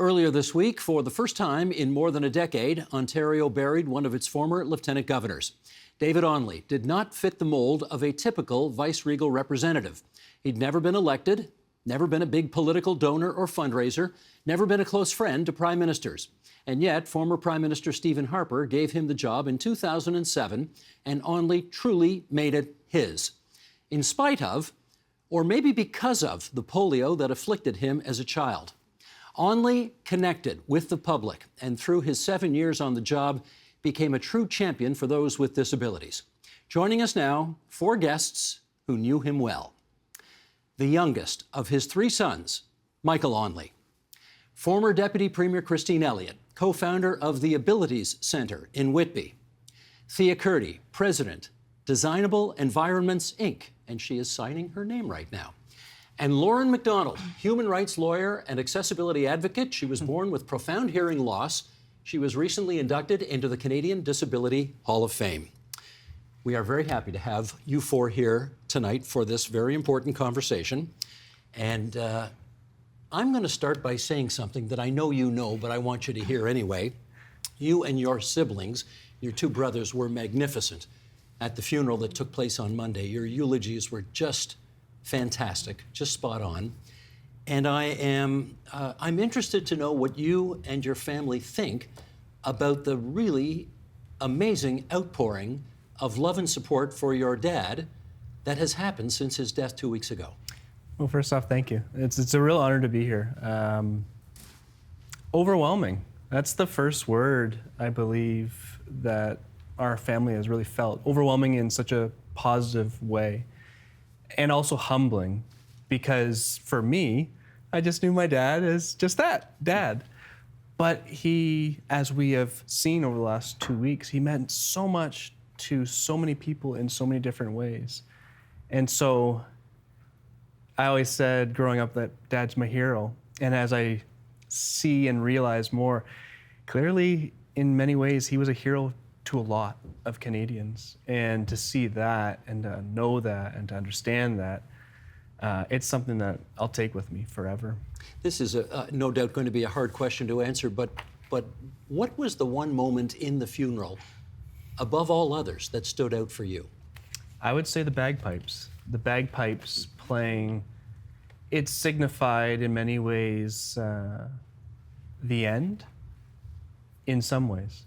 Earlier this week, for the first time in more than a decade, Ontario buried one of its former lieutenant governors. David Onley did not fit the mold of a typical vice-regal representative. He'd never been elected, never been a big political donor or fundraiser, never been a close friend to prime ministers. And yet, former Prime Minister Stephen Harper gave him the job in 2007, and Onley truly made it his. In spite of, or maybe because of, the polio that afflicted him as a child. Onley connected with the public, and through his 7 years on the job, became a true champion for those with disabilities. Joining us now, 4 guests who knew him well. The youngest of his 3 sons, Michael Onley. Former Deputy Premier Christine Elliott, co-founder of the Abilities Centre in Whitby. Thea Curdy, president, Designable Environments, Inc., and she is signing her name right now. And Lauren McDonald, human rights lawyer and accessibility advocate. She was born with profound hearing loss. She was recently inducted into the Canadian Disability Hall of Fame. We are very happy to have you 4 here tonight for this very important conversation. And I'm going to start by saying something that I know you know, but I want you to hear anyway. You and your siblings, your 2 brothers, were magnificent at the funeral that took place on Monday. Your eulogies were just fantastic, just spot on. And I'm interested to know what you and your family think about the really amazing outpouring of love and support for your dad that has happened since his death 2 weeks ago. Well, first off, thank you. It's a real honor to be here. Overwhelming. That's the first word, I believe, that our family has really felt. Overwhelming in such a positive way. And also humbling, because for me, I just knew my dad as just that, dad. But he, as we have seen over the last 2 weeks, he meant so much to so many people in so many different ways. And so I always said growing up that dad's my hero. And as I see and realize more, clearly in many ways he was a hero to a lot of Canadians. And to see that and to know that and to understand that, it's something that I'll take with me forever. This is no doubt going to be a hard question to answer, but what was the one moment in the funeral, above all others, that stood out for you? I would say the bagpipes. The bagpipes playing, it signified in many ways the end, in some ways.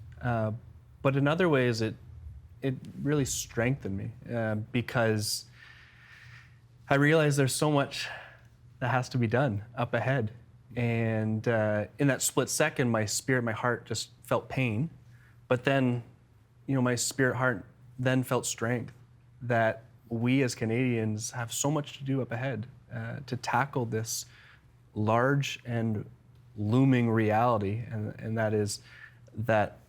But in other ways, it really strengthened me because I realized there's so much that has to be done up ahead. And in that split second, my spirit, my heart just felt pain. But then, my spirit, heart then felt strength that we as Canadians have so much to do up ahead to tackle this large and looming reality. And that is that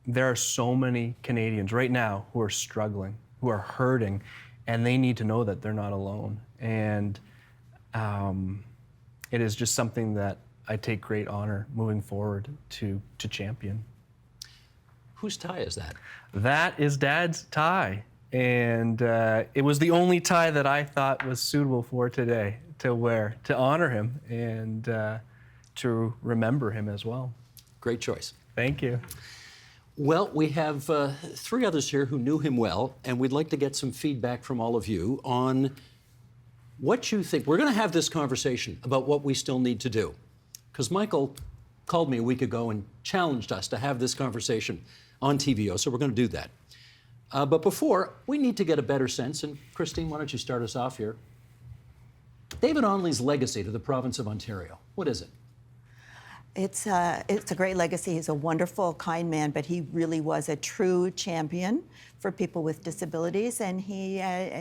there are so many Canadians right now who are struggling, who are hurting, and they need to know that they're not alone. And it is just something that I take great honor moving forward to champion. Whose tie is that? That is Dad's tie. And it was the only tie that I thought was suitable for today to wear, to honor him and to remember him as well. Great choice. Thank you. Well, we have 3 others here who knew him well, and we'd like to get some feedback from all of you on what you think. We're going to have this conversation about what we still need to do, because Michael called me a week ago and challenged us to have this conversation on TVO, so we're going to do that. But before, we need to get a better sense, and Christine, why don't you start us off here? David Onley's legacy to the province of Ontario, what is it? It's a great legacy. He's a wonderful, kind man, but he really was a true champion for people with disabilities, and he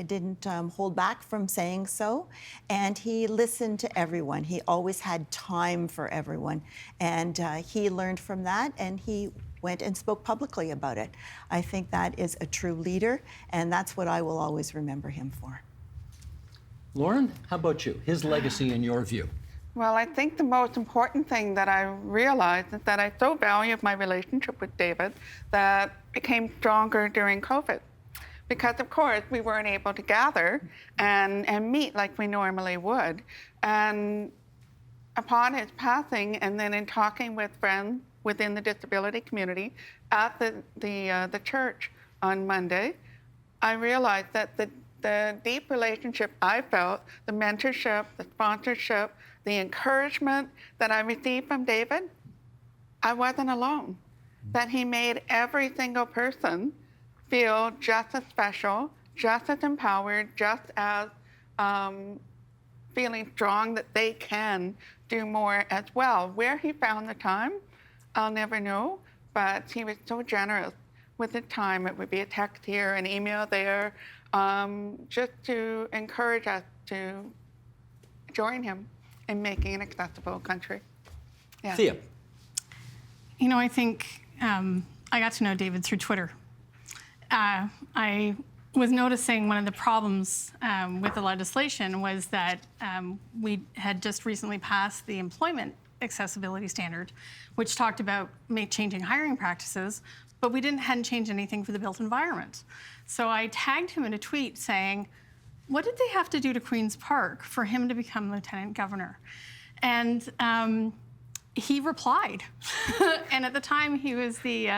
didn't hold back from saying so. And he listened to everyone. He always had time for everyone, and he learned from that, and he went and spoke publicly about it. I think that is a true leader, and that's what I will always remember him for. Lauren, how about you? His legacy in your view? Well, I think the most important thing that I realized is that I so value my relationship with David that became stronger during COVID. Because, of course, we weren't able to gather and meet like we normally would. And upon his passing, and then in talking with friends within the disability community at the church on Monday, I realized that the deep relationship I felt, the mentorship, the sponsorship, the encouragement that I received from David, I wasn't alone. That he made every single person feel just as special, just as empowered, just as feeling strong that they can do more as well. Where he found the time, I'll never know, but he was so generous with his time. It would be a text here, an email there, just to encourage us to join him in making an accessible country. Yeah. Thea. You know, I think I got to know David through Twitter. I was noticing one of the problems with the legislation was that we had just recently passed the employment accessibility standard, which talked about changing hiring practices, but we hadn't changed anything for the built environment. So I tagged him in a tweet saying, what did they have to do to Queen's Park for him to become lieutenant governor? And he replied. And at the time, he was the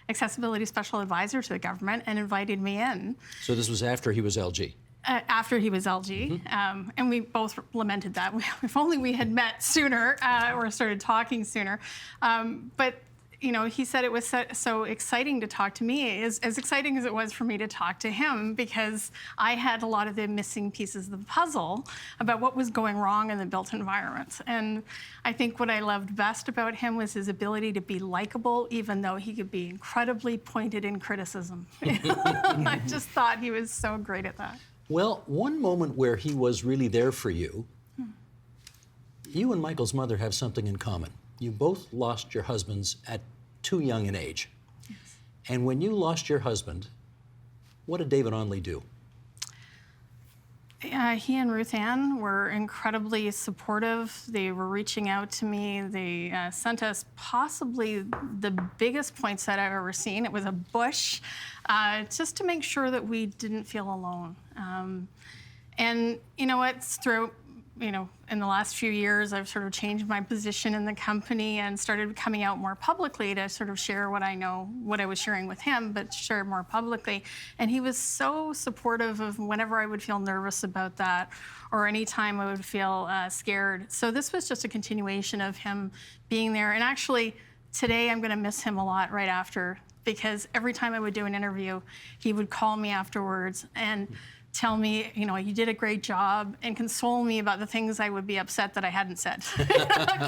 accessibility special advisor to the government and invited me in. So this was after he was LG. After he was LG, and we both lamented that. If only we had met sooner or started talking sooner. But you know, he said it was so exciting to talk to me, as exciting as it was for me to talk to him, because I had a lot of the missing pieces of the puzzle about what was going wrong in the built environment. And I think what I loved best about him was his ability to be likable, even though he could be incredibly pointed in criticism. I just thought he was so great at that. Well, one moment where he was really there for you, you and Michael's mother have something in common. You both lost your husbands at too young an age. Yes. And when you lost your husband, what did David Onley do? He and Ruth Ann were incredibly supportive. They were reaching out to me. They sent us possibly the biggest poinsettia I've ever seen. It was a bush, just to make sure that we didn't feel alone. And you know what? Throughout, in the last few years, I've sort of changed my position in the company and started coming out more publicly to sort of share what I know, what I was sharing with him, but share more publicly. And he was so supportive of whenever I would feel nervous about that, or anytime I would feel scared. So this was just a continuation of him being there. And actually, today I'm going to miss him a lot right after, because every time I would do an interview, he would call me afterwards and tell me, you did a great job, and console me about the things I would be upset that I hadn't said.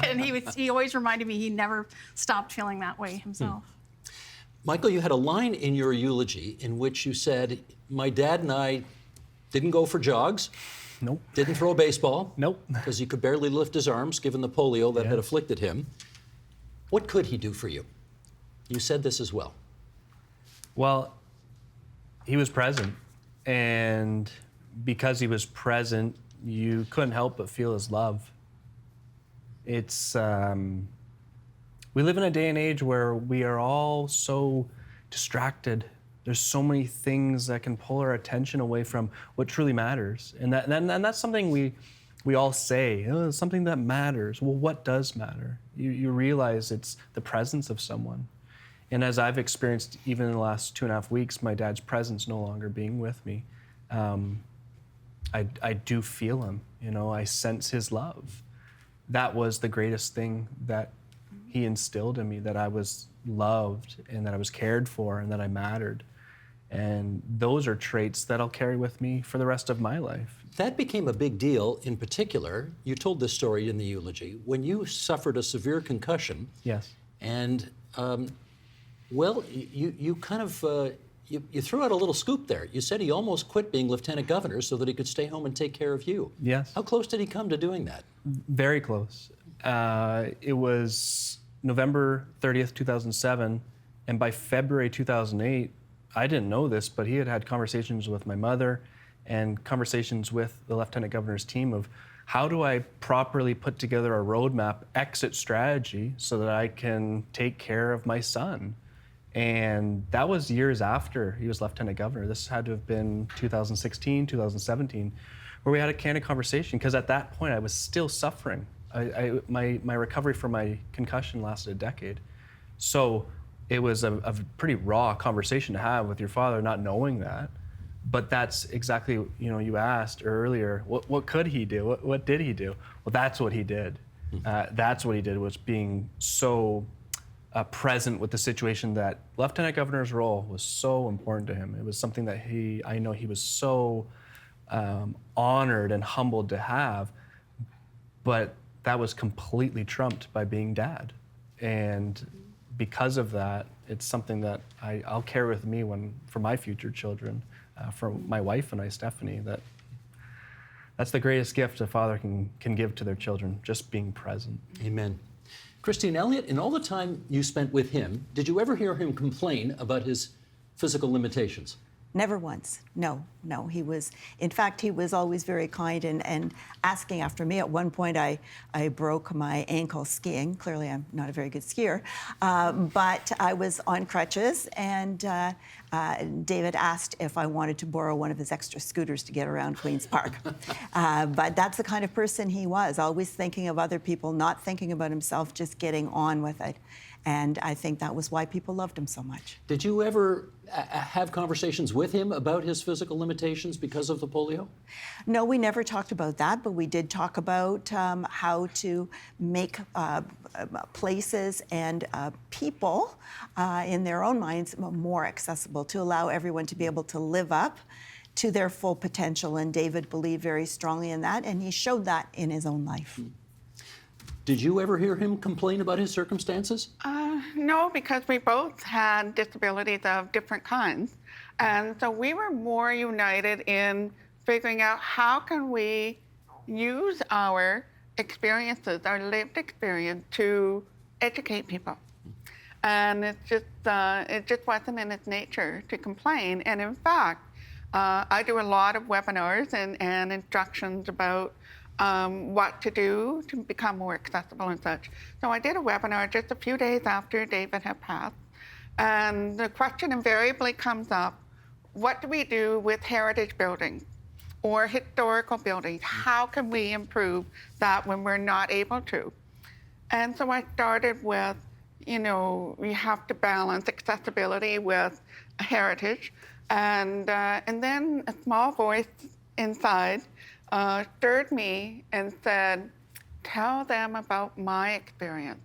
And he always reminded me he never stopped feeling that way himself. Michael, you had a line in your eulogy in which you said, my dad and I didn't go for jogs. Nope. Didn't throw a baseball. Nope. Because he could barely lift his arms given the polio that had afflicted him. What could he do for you? You said this as well. Well, he was present. And because he was present, you couldn't help but feel his love. It's, we live in a day and age where we are all so distracted. There's so many things that can pull our attention away from what truly matters. And that's something we all say, something that matters. Well, what does matter? You realize it's the presence of someone. And as I've experienced, even in the last 2.5 weeks, my dad's presence no longer being with me, I do feel him. I sense his love. That was the greatest thing that he instilled in me, that I was loved and that I was cared for and that I mattered. And those are traits that I'll carry with me for the rest of my life. That became a big deal. In particular, you told this story in the eulogy, when you suffered a severe concussion. Yes. And well, you kind of, you threw out a little scoop there. You said he almost quit being lieutenant governor so that he could stay home and take care of you. Yes. How close did he come to doing that? Very close. It was November 30th, 2007, and by February 2008, I didn't know this, but he had had conversations with my mother and conversations with the lieutenant governor's team of how do I properly put together a roadmap, exit strategy, so that I can take care of my son. And that was years after he was lieutenant governor. This had to have been 2016, 2017, where we had a candid conversation, because at that point I was still suffering. My recovery from my concussion lasted a decade. So it was a pretty raw conversation to have with your father, not knowing that. But that's exactly, you asked earlier, what could he do? What did he do? Well, that's what he did. That's what he did, was being so present with the situation. That lieutenant governor's role was so important to him. It was something that I know he was so honored and humbled to have, but that was completely trumped by being dad. And because of that, it's something that I'll carry with me for my future children, for my wife and I, Stephanie, that's the greatest gift a father can give to their children, just being present. Amen. Christine Elliott, in all the time you spent with him, did you ever hear him complain about his physical limitations? Never once. No. He was always very kind and asking after me. At one point, I broke my ankle skiing. Clearly, I'm not a very good skier. But I was on crutches, and David asked if I wanted to borrow one of his extra scooters to get around Queen's Park. But that's the kind of person he was, always thinking of other people, not thinking about himself, just getting on with it. And I think that was why people loved him so much. Did you ever have conversations with him about his physical limitations because of the polio? No, we never talked about that, but we did talk about how to make places and people in their own minds more accessible, to allow everyone to be able to live up to their full potential. And David believed very strongly in that, and he showed that in his own life. Did you ever hear him complain about his circumstances? No, because we both had disabilities of different kinds. And so we were more united in figuring out how can we use our experiences, our lived experience, to educate people. And it just wasn't in its nature to complain. And in fact, I do a lot of webinars and instructions about what to do to become more accessible and such. So I did a webinar just a few days after David had passed, and the question invariably comes up, what do we do with heritage buildings or historical buildings? How can we improve that when we're not able to? And so I started with, we have to balance accessibility with heritage, and then a small voice inside stirred me and said, tell them about my experience.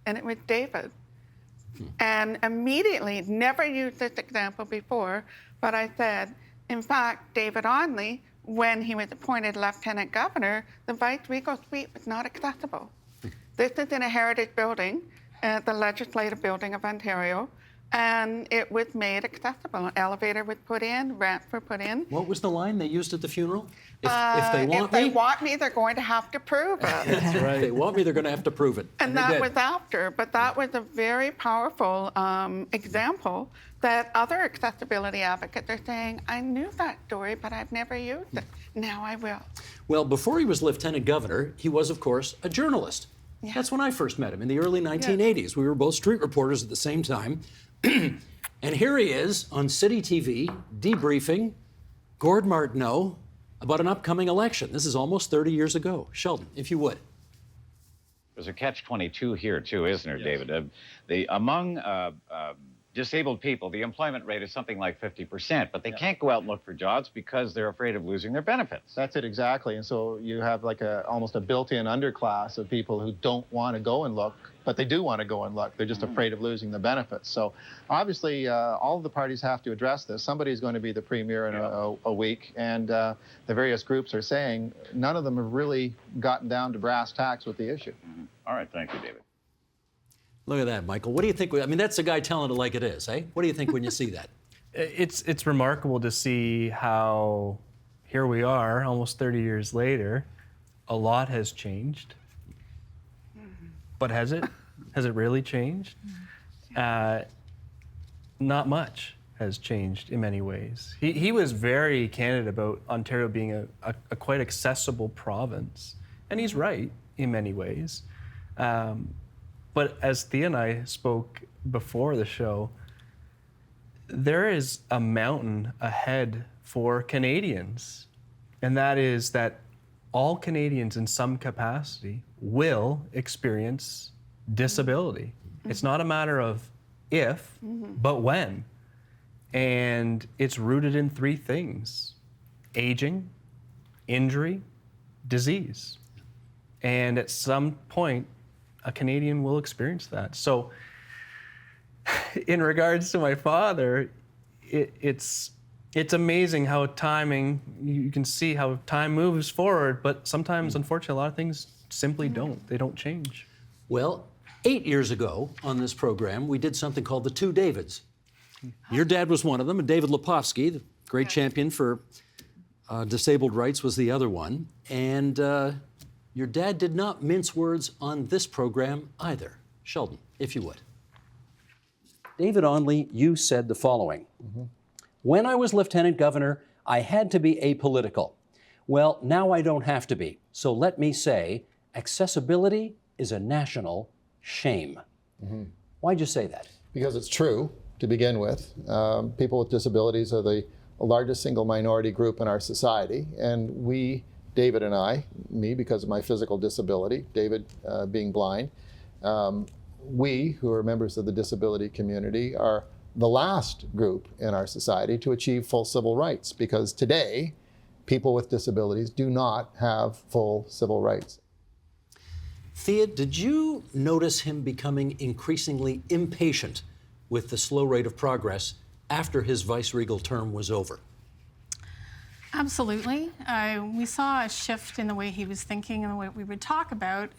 And it was David. And immediately, never used this example before, but I said, in fact, David Onley, when he was appointed lieutenant governor, the Vice Regal Suite was not accessible. This is in a heritage building, the Legislative Building of Ontario, and it was made accessible. An elevator was put in, ramps were put in. What was the line they used at the funeral? If If they want me, they're going to have to prove it. That's right. If they want me, they're going to have to prove it. And they that did. was after, but that was a very powerful example that other accessibility advocates are saying, I knew that story, but I've never used it. Now I will. Well, before he was lieutenant governor, he was, of course, a journalist. Yeah. That's when I first met him, in the early 1980s. We were both street reporters at the same time. And here he is on City TV, debriefing Gord Martineau about an upcoming election. This is almost 30 years ago. Sheldon, if you would. There's a catch-22 here, too, isn't there, David? Among disabled people, the employment rate is something like 50%, but they can't go out and look for jobs because they're afraid of losing their benefits. That's it, exactly. And so you have like almost a built-in underclass of people who don't want to go and look, but they do want to go and look. They're just afraid of losing the benefits. So obviously, all of the parties have to address this. Somebody's going to be the premier in a week, and the various groups are saying none of them have really gotten down to brass tacks with the issue. All right, thank you, David. Look at that, Michael. What do you think? I mean, that's the guy telling it like it is, eh? What do you think when you see that? It's remarkable to see how here we are, almost 30 years later. A lot has changed. But has it? Has it really changed? Not much has changed in many ways. He was very candid about Ontario being a quite accessible province. And he's right in many ways. But as Thea and I spoke before the show, there is a mountain ahead for Canadians. And that is that all Canadians in some capacity will experience disability. It's not a matter of if, but when. And it's rooted in three things: aging, injury, disease. And at some point, a Canadian will experience that. So in regards to my father, it's amazing how timing, you can see how time moves forward, but sometimes, unfortunately, a lot of things simply don't. They don't change. Well, 8 years ago on this program, we did something called the Two Davids. Your dad was one of them, and David Lepofsky, the great champion for disabled rights, was the other one. And your dad did not mince words on this program either. Sheldon, if you would. David Onley, you said the following. When I was lieutenant governor, I had to be apolitical. Well, now I don't have to be. So let me say, accessibility is a national shame. Why'd you say that? Because it's true, to begin with. People with disabilities are the largest single minority group in our society. And we, David and I, me because of my physical disability, David being blind, we, who are members of the disability community, are the last group in our society to achieve full civil rights, because today, people with disabilities do not have full civil rights. Thea, did you notice him becoming increasingly impatient with the slow rate of progress after his vice-regal term was over? Absolutely. We saw a shift in the way he was thinking and the way we would talk about.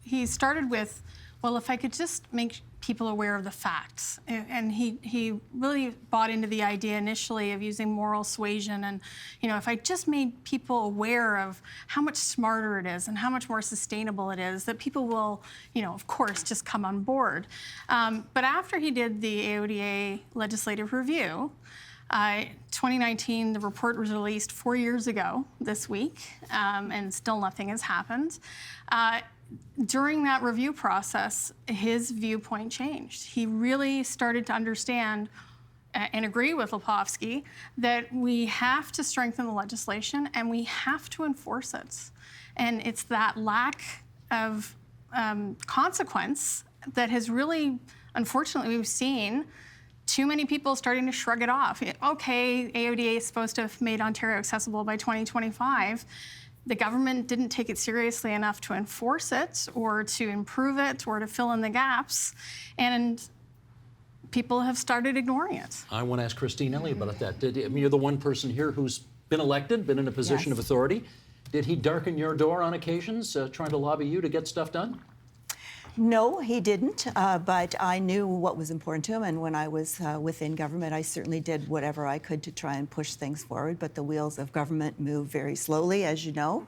He started with, well, if I could just make people aware of the facts. And he really bought into the idea initially of using moral suasion. And, if I just made people aware of how much smarter it is and how much more sustainable it is, that people will, of course, just come on board. But after he did the AODA legislative review, 2019, the report was released 4 years ago this week, and still nothing has happened. During that review process, his viewpoint changed. He really started to understand and agree with Lepofsky that we have to strengthen the legislation and we have to enforce it. And it's that lack of consequence that has really, unfortunately, we've seen too many people starting to shrug it off. Okay, AODA is supposed to have made Ontario accessible by 2025. The government didn't take it seriously enough to enforce it or to improve it or to fill in the gaps, and people have started ignoring it. I want to ask Christine Elliott about that. You're the one person here who's been elected, been in a position of authority. Did he darken your door on occasions, trying to lobby you to get stuff done? No, he didn't, but I knew what was important to him, and when I was within government, I certainly did whatever I could to try and push things forward, but the wheels of government move very slowly, as you know.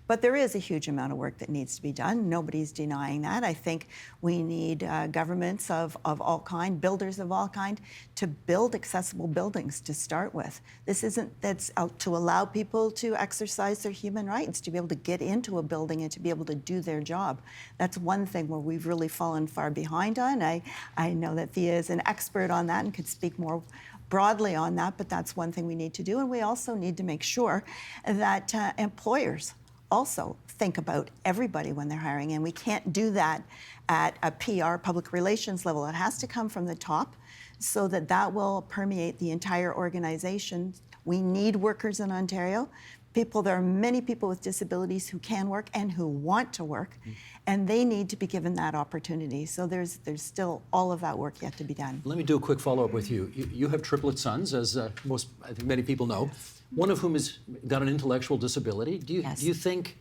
But there is a huge amount of work that needs to be done. Nobody's denying that. I think we need governments of all kind, builders of all kind, to build accessible buildings to start with. That's out to allow people to exercise their human rights, to be able to get into a building and to be able to do their job. That's one thing where we've really fallen far behind on. I know that Thea is an expert on that and could speak more broadly on that, but that's one thing we need to do. And we also need to make sure that employers also think about everybody when they're hiring, and we can't do that at a PR, public relations level. It has to come from the top so that that will permeate the entire organization. We need workers in Ontario. There are many people with disabilities who can work and who want to work, and they need to be given that opportunity. So there's still all of that work yet to be done. Let me do a quick follow-up with you. You have triplet sons, as I think many people know, one of whom has got an intellectual disability. Do you think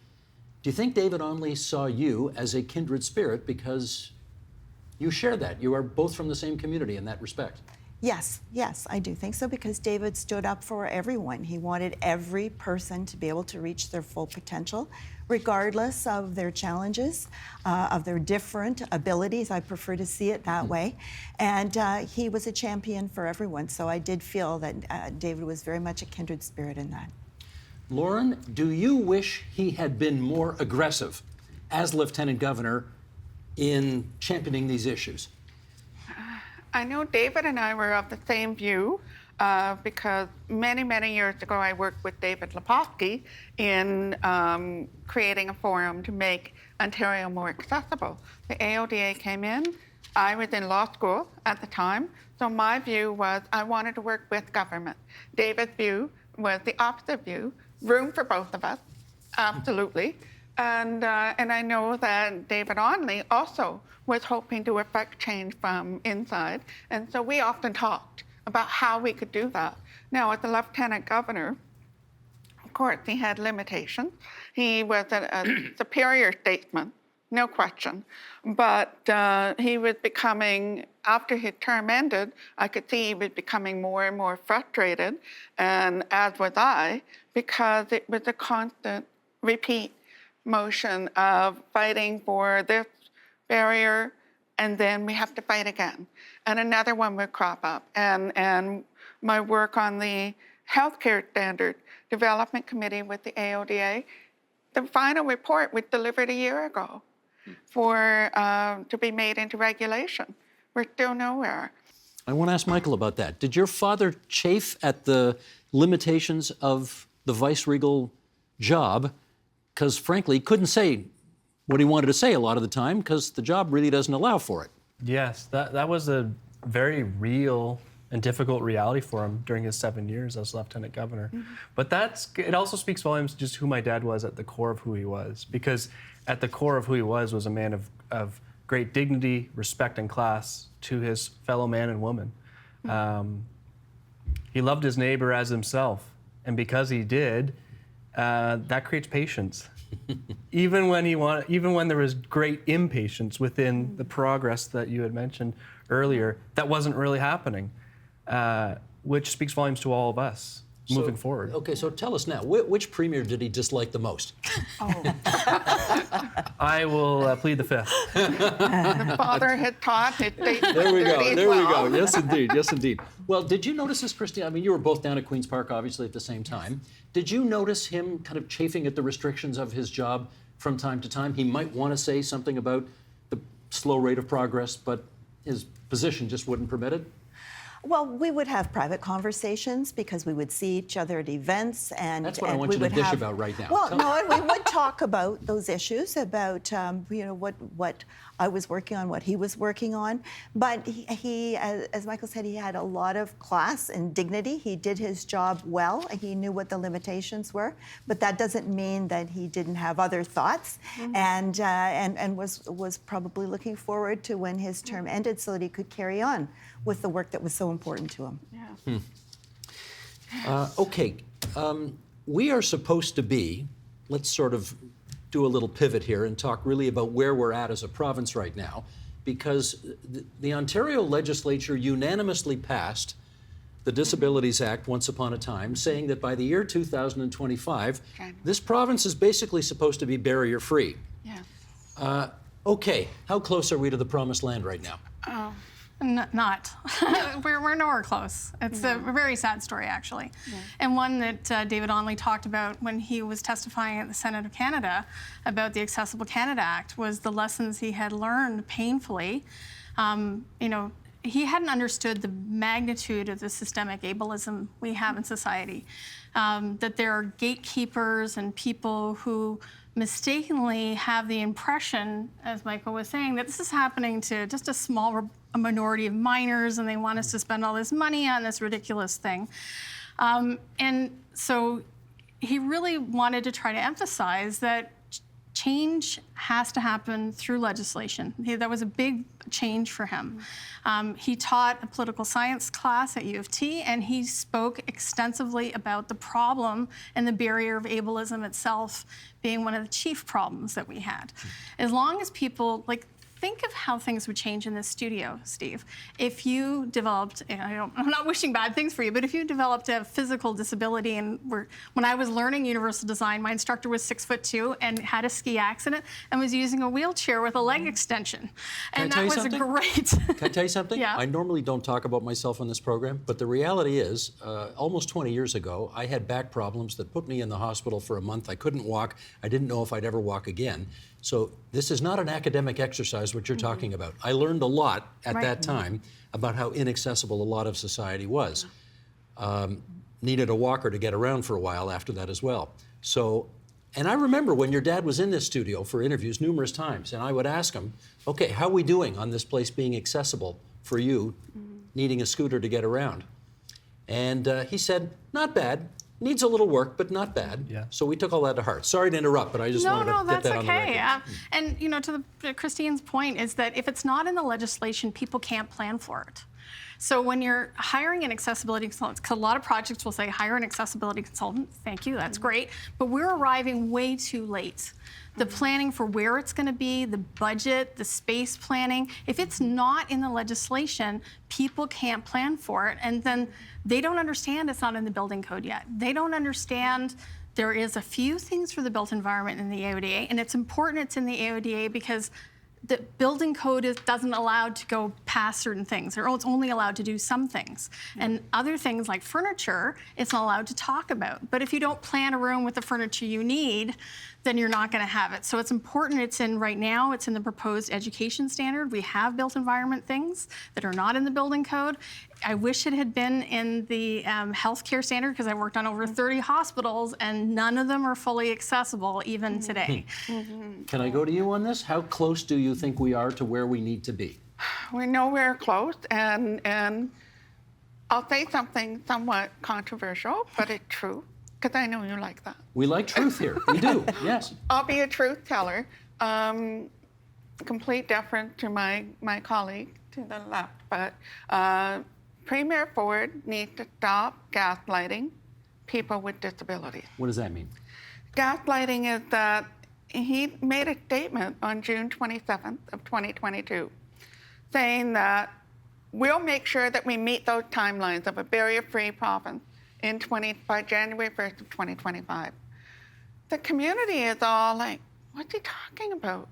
David Onley saw you as a kindred spirit because you share that? You are both from the same community in that respect. Yes, I do think so, because David stood up for everyone. He wanted every person to be able to reach their full potential, regardless of their challenges, of their different abilities. I prefer to see it that way. And he was a champion for everyone. So I did feel that David was very much a kindred spirit in that. Lauren, do you wish he had been more aggressive as Lieutenant Governor in championing these issues? I know David and I were of the same view. because many, many years ago I worked with David Lepofsky in creating a forum to make Ontario more accessible. The AODA came in. I was in law school at the time, so my view was I wanted to work with government. David's view was the opposite view, room for both of us, absolutely. And I know that David Onley also was hoping to effect change from inside, and so we often talked about how we could do that. Now, as the Lieutenant Governor, of course, he had limitations. He was a superior statesman, no question. But he was becoming, after his term ended, I could see he was becoming more and more frustrated, and as was I, because it was a constant repeat motion of fighting for this barrier, and then we have to fight again. And another one would crop up. And my work on the Healthcare Standard Development Committee with the AODA, the final report was delivered a year ago to be made into regulation. We're still nowhere. I want to ask Michael about that. Did your father chafe at the limitations of the vice-regal job? Because frankly, he couldn't say what he wanted to say a lot of the time because the job really doesn't allow for it. Yes, that was a very real and difficult reality for him during his 7 years as Lieutenant Governor. But it also speaks volumes to just who my dad was at the core of who he was. Because at the core of who he was a man of great dignity, respect, and class to his fellow man and woman. He loved his neighbor as himself. And because he did, that creates patience. Even when there was great impatience within the progress that you had mentioned earlier, that wasn't really happening, which speaks volumes to all of us moving forward. Okay, so tell us now, which premier did he dislike the most? I will plead the fifth. The father had taught his statesman There we go. as There we well. go. Yes, indeed. Yes, indeed. Well, did you notice this, Christy? I mean, you were both down at Queen's Park, obviously, at the same time. Did you notice him kind of chafing at the restrictions of his job from time to time? He might want to say something about the slow rate of progress, but his position just wouldn't permit it? Well, we would have private conversations because we would see each other at events, and That's what I and want we you to would dish have, about right now. Well, Tell no, and we would talk about those issues, about what I was working on, what he was working on. But he, as Michael said, he had a lot of class and dignity. He did his job well. He knew what the limitations were, but that doesn't mean that he didn't have other thoughts, and was probably looking forward to when his term ended so that he could carry on with the work that was so important to him. Okay, we are supposed to be, let's sort of do a little pivot here and talk really about where we're at as a province right now, because the Ontario legislature unanimously passed the Disabilities Act once upon a time, saying that by the year 2025, this province is basically supposed to be barrier-free. Yeah. Okay, how close are we to the promised land right now? Not. We're nowhere close. It's a very sad story, actually. And one that David Onley talked about when he was testifying at the Senate of Canada about the Accessible Canada Act was the lessons he had learned painfully. He hadn't understood the magnitude of the systemic ableism we have in society, that there are gatekeepers and people who mistakenly have the impression, as Michael was saying, that this is happening to just a minority of minors, and they want us to spend all this money on this ridiculous thing. And so he really wanted to try to emphasize that change has to happen through legislation. That was a big change for him. He taught a political science class at U of T, and he spoke extensively about the problem and the barrier of ableism itself being one of the chief problems that we had. As long as people, think of how things would change in this studio, Steve. If you developed, I'm not wishing bad things for you, but if you developed a physical disability, and when I was learning universal design, my instructor was 6'2" and had a ski accident and was using a wheelchair with a leg extension. And that was great. Can I tell you something? Yeah. I normally don't talk about myself on this program, but the reality is, almost 20 years ago, I had back problems that put me in the hospital for a month. I couldn't walk. I didn't know if I'd ever walk again. So this is not an academic exercise, what you're talking about. I learned a lot at that time about how inaccessible a lot of society was. needed a walker to get around for a while after that as well. So, and I remember when your dad was in this studio for interviews numerous times, and I would ask him, okay, how are we doing on this place being accessible for you, needing a scooter to get around? And he said, not bad. Needs a little work, but not bad. Yeah. So we took all that to heart. Sorry to interrupt, but I just wanted to get that's that on the okay. record. And to Christine's point is that if it's not in the legislation, people can't plan for it. So when you're hiring an accessibility consultant, because a lot of projects will say hire an accessibility consultant. Thank you, that's great. But we're arriving way too late. The planning for where it's going to be, the budget, the space planning. If it's not in the legislation, people can't plan for it, and then they don't understand it's not in the building code yet. They don't understand there is a few things for the built environment in the AODA, and it's important it's in the AODA because the building code doesn't allow to go past certain things, or it's only allowed to do some things. And other things like furniture, it's not allowed to talk about. But if you don't plan a room with the furniture you need, then you're not going to have it. So it's important it's in right now, it's in the proposed education standard. We have built environment things that are not in the building code. I wish it had been in the healthcare standard because I worked on over 30 hospitals and none of them are fully accessible even today. Can I go to you on this? How close do you think we are to where we need to be? We're nowhere close, and I'll say something somewhat controversial, but it's true, because I know you like that. We like truth here. We do, yes. I'll be a truth teller. Complete deference to my colleague to the left, but Premier Ford needs to stop gaslighting people with disabilities. What does that mean? Gaslighting is that he made a statement on June 27th of 2022 saying that we'll make sure that we meet those timelines of a barrier-free province by January 1st of 2025. The community is all like, what's he talking about?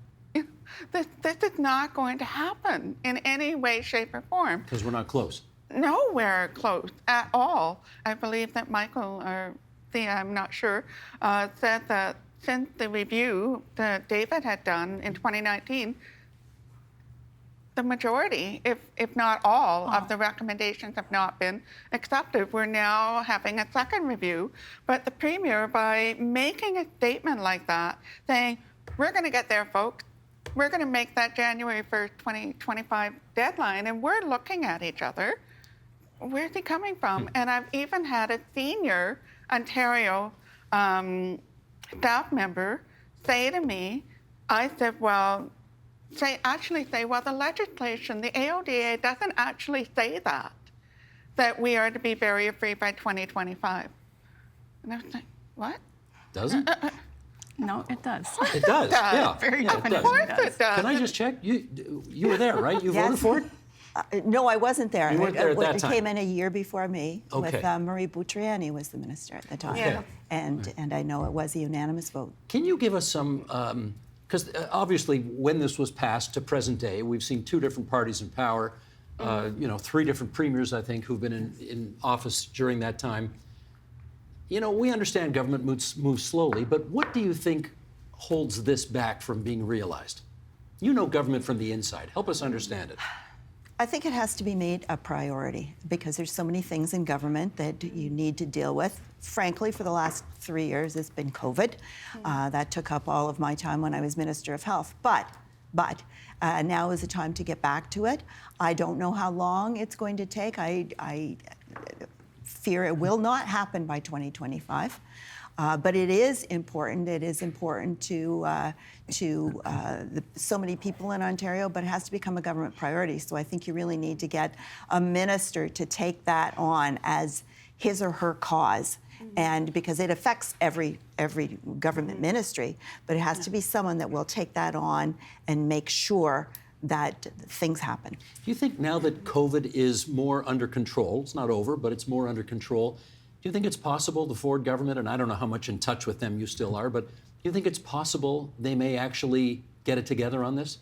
This is not going to happen in any way, shape, or form. Because we're not close. Nowhere close at all. I believe that Michael, or Thea, I'm not sure, said that since the review that David had done in 2019, the majority, if not all, of the recommendations have not been accepted. We're now having a second review, but the Premier, by making a statement like that, saying, we're going to get there, folks, we're going to make that January 1st, 2025 deadline, and we're looking at each other. Where's he coming from? And I've even had a senior Ontario staff member say to me, I said, well, the legislation, the AODA doesn't actually say that we are to be barrier-free by 2025. And I was like, what? Does it? No, it does. It does, yeah. Very Yeah, it definitely does. Of course it does. Can I just check? You were there, right? You Yes. voted for it? No, I wasn't there. You weren't there at that It time. came in a year before me with Okay. Marie Boutriani was the minister at the time. Yeah. And I know it was a unanimous vote. Can you give us some, because obviously when this was passed to present day, we've seen two different parties in power, three different premiers, I think, who've been in office during that time. You know, we understand government moves slowly, but what do you think holds this back from being realized? You know government from the inside. Help us understand it. I think it has to be made a priority because there's so many things in government that you need to deal with. Frankly, for the last 3 years, it's been COVID. That took up all of my time when I was Minister of Health. But now is the time to get back to it. I don't know how long it's going to take. I fear it will not happen by 2025. But it is important. It is important to so many people in Ontario, but it has to become a government priority. So I think you really need to get a minister to take that on as his or her cause, and because it affects every government ministry, but it has to be someone that will take that on and make sure that things happen. Do you think now that COVID is more under control, it's not over, but it's more under control, do you think it's possible the Ford government, and I don't know how much in touch with them you still are, but do you think it's possible they may actually get it together on this?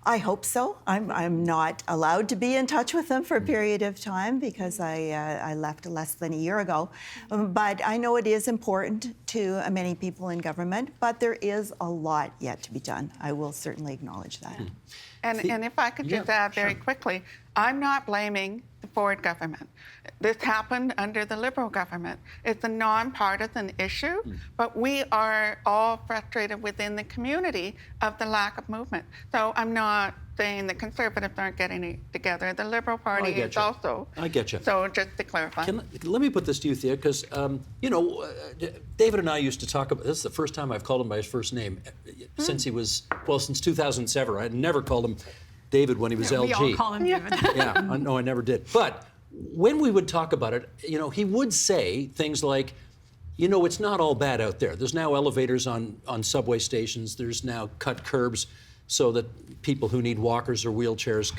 I hope so. I'm not allowed to be in touch with them for a period of time because I left less than a year ago. But I know it is important to many people in government, but there is a lot yet to be done. I will certainly acknowledge that. And if I could just Yeah, add very sure. quickly, I'm not blaming the Ford government. This happened under the Liberal government. It's a nonpartisan issue, but we are all frustrated within the community of the lack of movement. So I'm not saying the Conservatives aren't getting it together. The Liberal Party get is you. also. I get you. So just to clarify. Let me put this to you, Thea, because, David and I used to talk about, this is the first time I've called him by his first name since he was, since 2007. I had never called him David when he was LG. We all call him David. Yeah, no, I never did. But when we would talk about it, he would say things like, it's not all bad out there. There's now elevators on subway stations. There's now cut curbs so that people who need walkers or wheelchairs,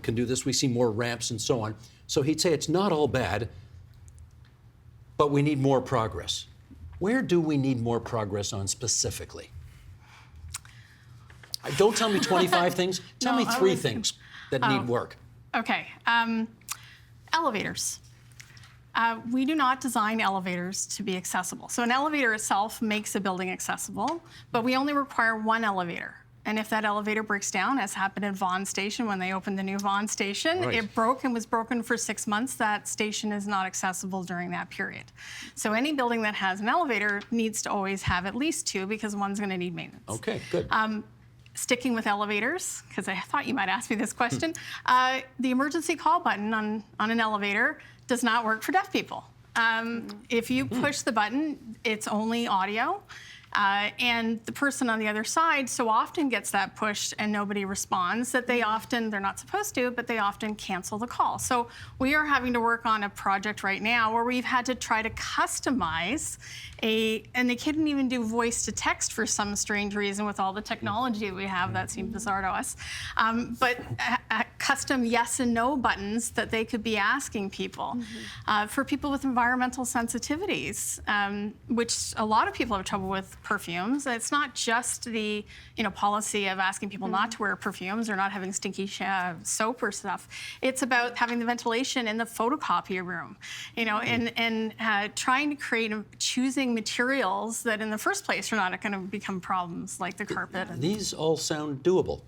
can do this. We see more ramps and so on. So he'd say it's not all bad, but we need more progress. Where do we need more progress on specifically? Don't tell me 25 things. Tell me 3 things that need work. Okay. Elevators. We do not design elevators to be accessible. So an elevator itself makes a building accessible, but we only require one elevator. And if that elevator breaks down, as happened at Vaughan Station when they opened the new Vaughan Station, Right. it broke and was broken for 6 months. That station is not accessible during that period. So any building that has an elevator needs to always have at least 2 because one's going to need maintenance. Okay, good. Sticking with elevators, because I thought you might ask me this question, the emergency call button on an elevator does not work for deaf people. If you push the button, it's only audio. And the person on the other side so often gets that pushed and nobody responds that they're not supposed to, but they often cancel the call. So we are having to work on a project right now where we've had to try to customize and they couldn't even do voice to text for some strange reason with all the technology we have. That seemed bizarre to us. But custom yes and no buttons that they could be asking people. For people with environmental sensitivities, which a lot of people have trouble with perfumes. It's not just the policy of asking people not to wear perfumes or not having stinky soap or stuff. It's about having the ventilation in the photocopier room, and trying to choosing materials that in the first place are not going to become problems like the carpet. These all sound doable.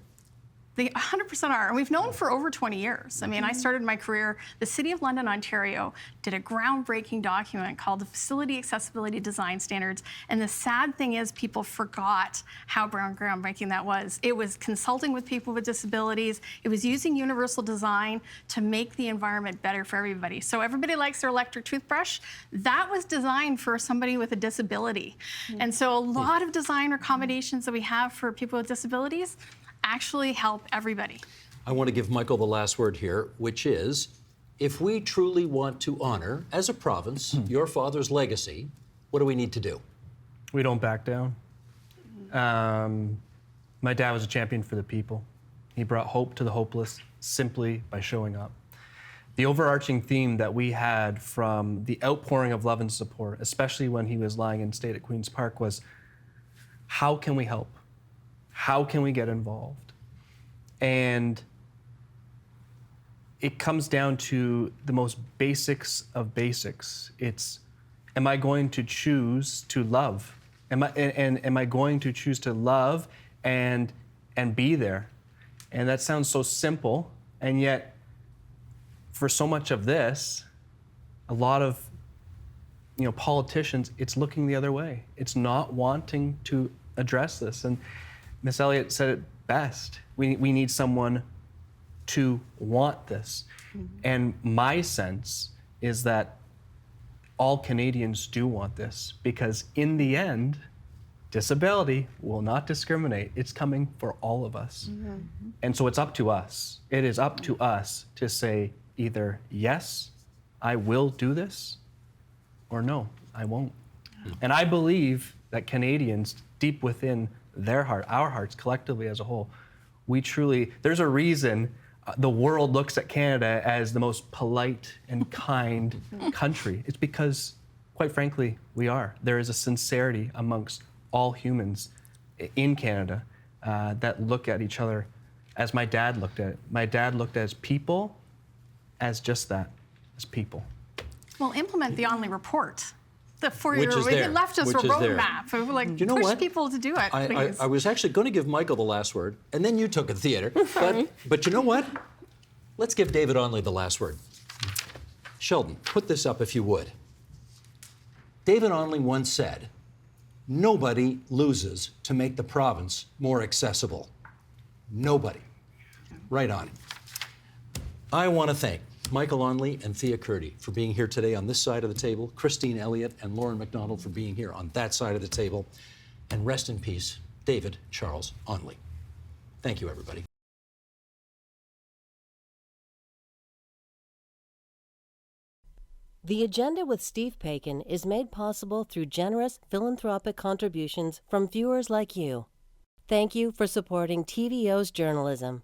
They 100% are. And we've known for over 20 years. I mean, I started my career, the City of London, Ontario, did a groundbreaking document called the Facility Accessibility Design Standards. And the sad thing is people forgot how groundbreaking that was. It was consulting with people with disabilities. It was using universal design to make the environment better for everybody. So everybody likes their electric toothbrush. That was designed for somebody with a disability. And so a lot of design accommodations that we have for people with disabilities actually help everybody. I want to give Michael the last word here, which is, if we truly want to honor, as a province, your father's legacy, what do we need to do? We don't back down. My dad was a champion for the people. He brought hope to the hopeless simply by showing up. The overarching theme that we had from the outpouring of love and support, especially when he was lying in state at Queen's Park, was how can we help? How can we get involved? And it comes down to the most basics of basics. It's, am I going to choose to love? Am I going to choose to love and be there? And that sounds so simple, and yet for so much of this, a lot of politicians, it's looking the other way. It's not wanting to address this. And Miss Elliott said it best. We need someone to want this. And my sense is that all Canadians do want this, because in the end, disability will not discriminate. It's coming for all of us. And so it's up to us. It is up to us to say either, yes, I will do this, or no, I won't. And I believe that Canadians, deep within their heart, our hearts collectively as a whole, we truly, there's a reason the world looks at Canada as the most polite and kind country. It's because, quite frankly, we are. There is a sincerity amongst all humans in Canada that look at each other as my dad looked at it. My dad looked at people as just that, as people. Well, implement the Only report. The four-year, Which is there. it left us Which a is there. roadmap. You know Push what? people to do it, please. I was actually going to give Michael the last word, and then you took it, Theater. But you know what? Let's give David Onley the last word. Sheldon, put this up if you would. David Onley once said, "Nobody loses to make the province more accessible." Nobody. Right on. I want to thank Michael Onley and Thea Curdy for being here today on this side of the table, Christine Elliott and Lauren McDonald for being here on that side of the table, and rest in peace, David Charles Onley. Thank you, everybody. The Agenda with Steve Paikin is made possible through generous philanthropic contributions from viewers like you. Thank you for supporting TVO's journalism.